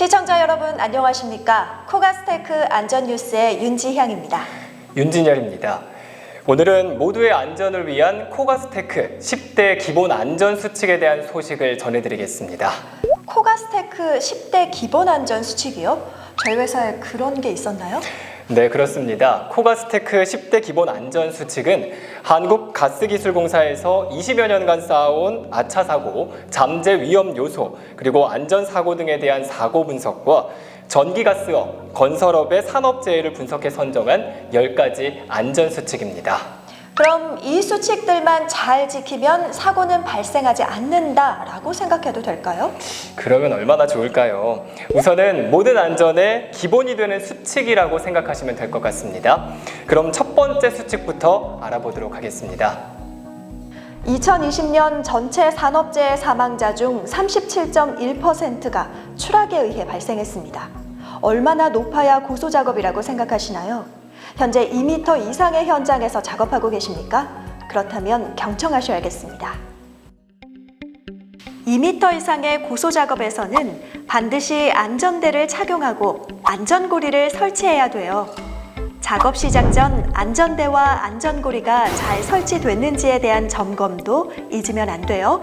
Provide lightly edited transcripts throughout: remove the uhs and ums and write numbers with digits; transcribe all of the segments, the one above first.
시청자 여러분 안녕하십니까? 코가스테크 안전뉴스의 윤지향입니다. 윤진열입니다. 오늘은 모두의 안전을 위한 코가스테크 10대 기본 안전 수칙에 대한 소식을 전해드리겠습니다. 코가스테크 10대 기본 안전 수칙이요? 저희 회사에 그런 게 있었나요? 네, 그렇습니다. 코가스테크 10대 기본 안전 수칙은 한국가스기술공사에서 20여 년간 쌓아온 아차 사고, 잠재 위험 요소, 그리고 안전사고 등에 대한 사고 분석과 전기가스업, 건설업의 산업재해를 분석해 선정한 10가지 안전 수칙입니다. 그럼 이 수칙들만 잘 지키면 사고는 발생하지 않는다라고 생각해도 될까요? 그러면 얼마나 좋을까요? 우선은 모든 안전의 기본이 되는 수칙이라고 생각하시면 될 것 같습니다. 그럼 첫 번째 수칙부터 알아보도록 하겠습니다. 2020년 전체 산업재해 사망자 중 37.1%가 추락에 의해 발생했습니다. 얼마나 높아야 고소작업이라고 생각하시나요? 현재 2m 이상의 현장에서 작업하고 계십니까? 그렇다면 경청하셔야겠습니다. 2m 이상의 고소작업에서는 반드시 안전대를 착용하고 안전고리를 설치해야 돼요. 작업 시작 전 안전대와 안전고리가 잘 설치됐는지에 대한 점검도 잊으면 안 돼요.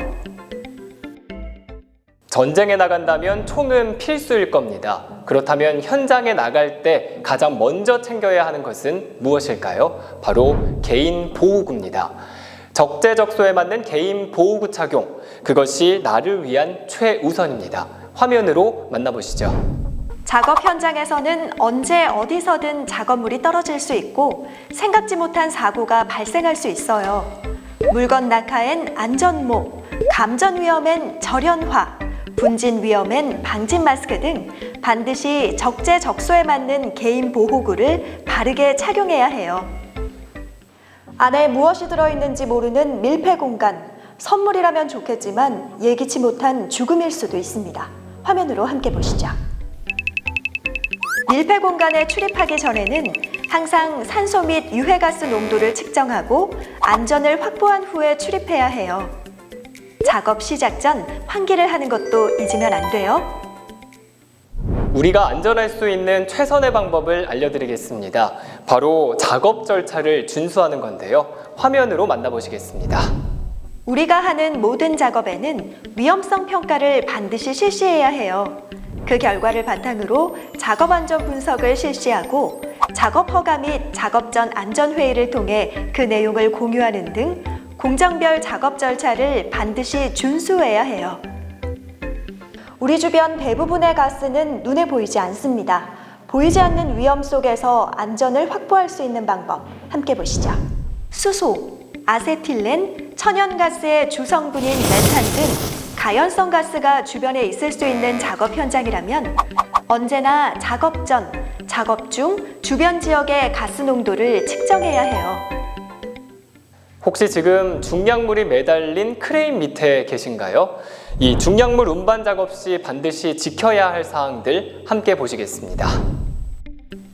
전쟁에 나간다면 총은 필수일 겁니다. 그렇다면 현장에 나갈 때 가장 먼저 챙겨야 하는 것은 무엇일까요? 바로 개인 보호구입니다. 적재적소에 맞는 개인 보호구 착용, 그것이 나를 위한 최우선입니다. 화면으로 만나보시죠. 작업 현장에서는 언제 어디서든 작업물이 떨어질 수 있고 생각지 못한 사고가 발생할 수 있어요. 물건 낙하엔 안전모, 감전 위험엔 절연화, 분진 위험엔 방진 마스크 등 반드시 적재적소에 맞는 개인 보호구를 바르게 착용해야 해요. 안에 무엇이 들어있는지 모르는 밀폐 공간, 선물이라면 좋겠지만 예기치 못한 죽음일 수도 있습니다. 화면으로 함께 보시죠. 밀폐 공간에 출입하기 전에는 항상 산소 및 유해가스 농도를 측정하고 안전을 확보한 후에 출입해야 해요. 작업 시작 전 환기를 하는 것도 잊으면 안 돼요. 우리가 안전할 수 있는 최선의 방법을 알려드리겠습니다. 바로 작업 절차를 준수하는 건데요. 화면으로 만나보시겠습니다. 우리가 하는 모든 작업에는 위험성 평가를 반드시 실시해야 해요. 그 결과를 바탕으로 작업 안전 분석을 실시하고 작업 허가 및 작업 전 안전회의를 통해 그 내용을 공유하는 등 공정별 작업 절차를 반드시 준수해야 해요. 우리 주변 대부분의 가스는 눈에 보이지 않습니다. 보이지 않는 위험 속에서 안전을 확보할 수 있는 방법 함께 보시죠. 수소, 아세틸렌, 천연가스의 주성분인 메탄 등 가연성 가스가 주변에 있을 수 있는 작업 현장이라면 언제나 작업 전, 작업 중 주변 지역의 가스 농도를 측정해야 해요. 혹시 지금 중량물이 매달린 크레인 밑에 계신가요? 이 중량물 운반 작업 시 반드시 지켜야 할 사항들 함께 보시겠습니다.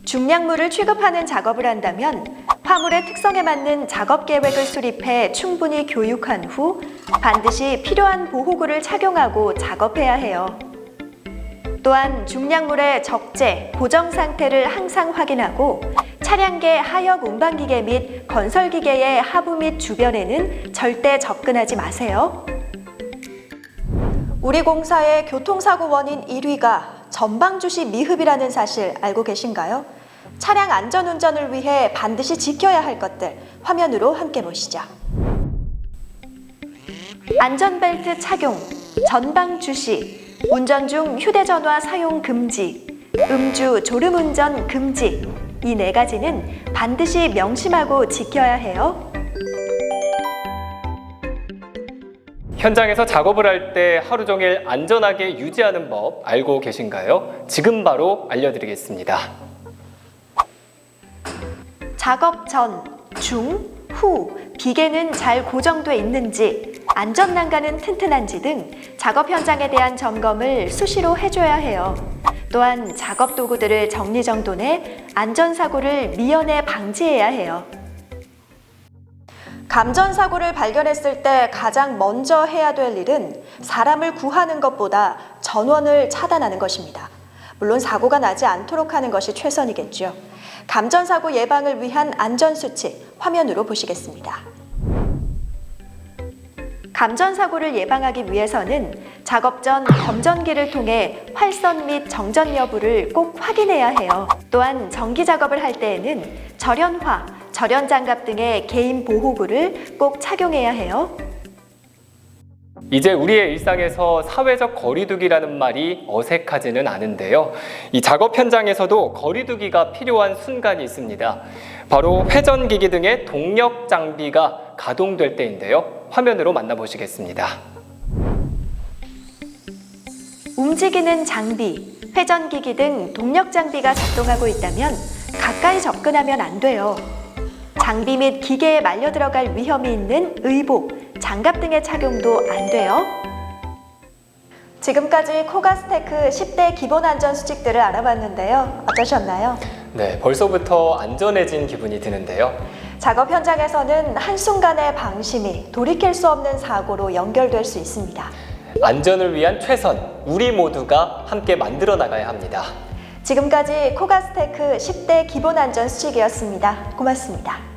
중량물을 취급하는 작업을 한다면 화물의 특성에 맞는 작업 계획을 수립해 충분히 교육한 후 반드시 필요한 보호구를 착용하고 작업해야 해요. 또한 중량물의 적재, 고정 상태를 항상 확인하고 차량계 하역 운반기계 및 건설기계의 하부 및 주변에는 절대 접근하지 마세요. 우리 공사의 교통사고 원인 1위가 전방주시 미흡이라는 사실 알고 계신가요? 차량 안전운전을 위해 반드시 지켜야 할 것들 화면으로 함께 보시죠. 안전벨트 착용, 전방주시, 운전 중 휴대전화 사용 금지, 음주, 졸음운전 금지, 이 4가지는 반드시 명심하고 지켜야 해요. 현장에서 작업을 할 때 하루 종일 안전하게 유지하는 법 알고 계신가요? 지금 바로 알려드리겠습니다. 작업 전, 중, 후 기계는 잘 고정돼 있는지, 안전난간은 튼튼한지 등 작업 현장에 대한 점검을 수시로 해줘야 해요. 또한 작업 도구들을 정리정돈해 안전사고를 미연에 방지해야 해요. 감전사고를 발견했을 때 가장 먼저 해야 될 일은 사람을 구하는 것보다 전원을 차단하는 것입니다. 물론 사고가 나지 않도록 하는 것이 최선이겠죠. 감전사고 예방을 위한 안전수칙 화면으로 보시겠습니다. 감전사고를 예방하기 위해서는 작업 전 검전기를 통해 활선 및 정전 여부를 꼭 확인해야 해요. 또한 전기 작업을 할 때에는 절연화, 절연장갑 등의 개인 보호구를 꼭 착용해야 해요. 이제 우리의 일상에서 사회적 거리두기라는 말이 어색하지는 않은데요. 이 작업 현장에서도 거리두기가 필요한 순간이 있습니다. 바로 회전기기 등의 동력 장비가 가동될 때인데요. 화면으로 만나보시겠습니다. 움직이는 장비, 회전기기 등 동력 장비가 작동하고 있다면 가까이 접근하면 안 돼요. 장비 및 기계에 말려 들어갈 위험이 있는 의복, 장갑 등의 착용도 안 돼요. 지금까지 코가스테크 10대 기본 안전 수칙들을 알아봤는데요. 어떠셨나요? 네, 벌써부터 안전해진 기분이 드는데요. 작업 현장에서는 한순간의 방심이 돌이킬 수 없는 사고로 연결될 수 있습니다. 안전을 위한 최선, 우리 모두가 함께 만들어 나가야 합니다. 지금까지 코가스테크 10대 기본 안전 수칙이었습니다. 고맙습니다.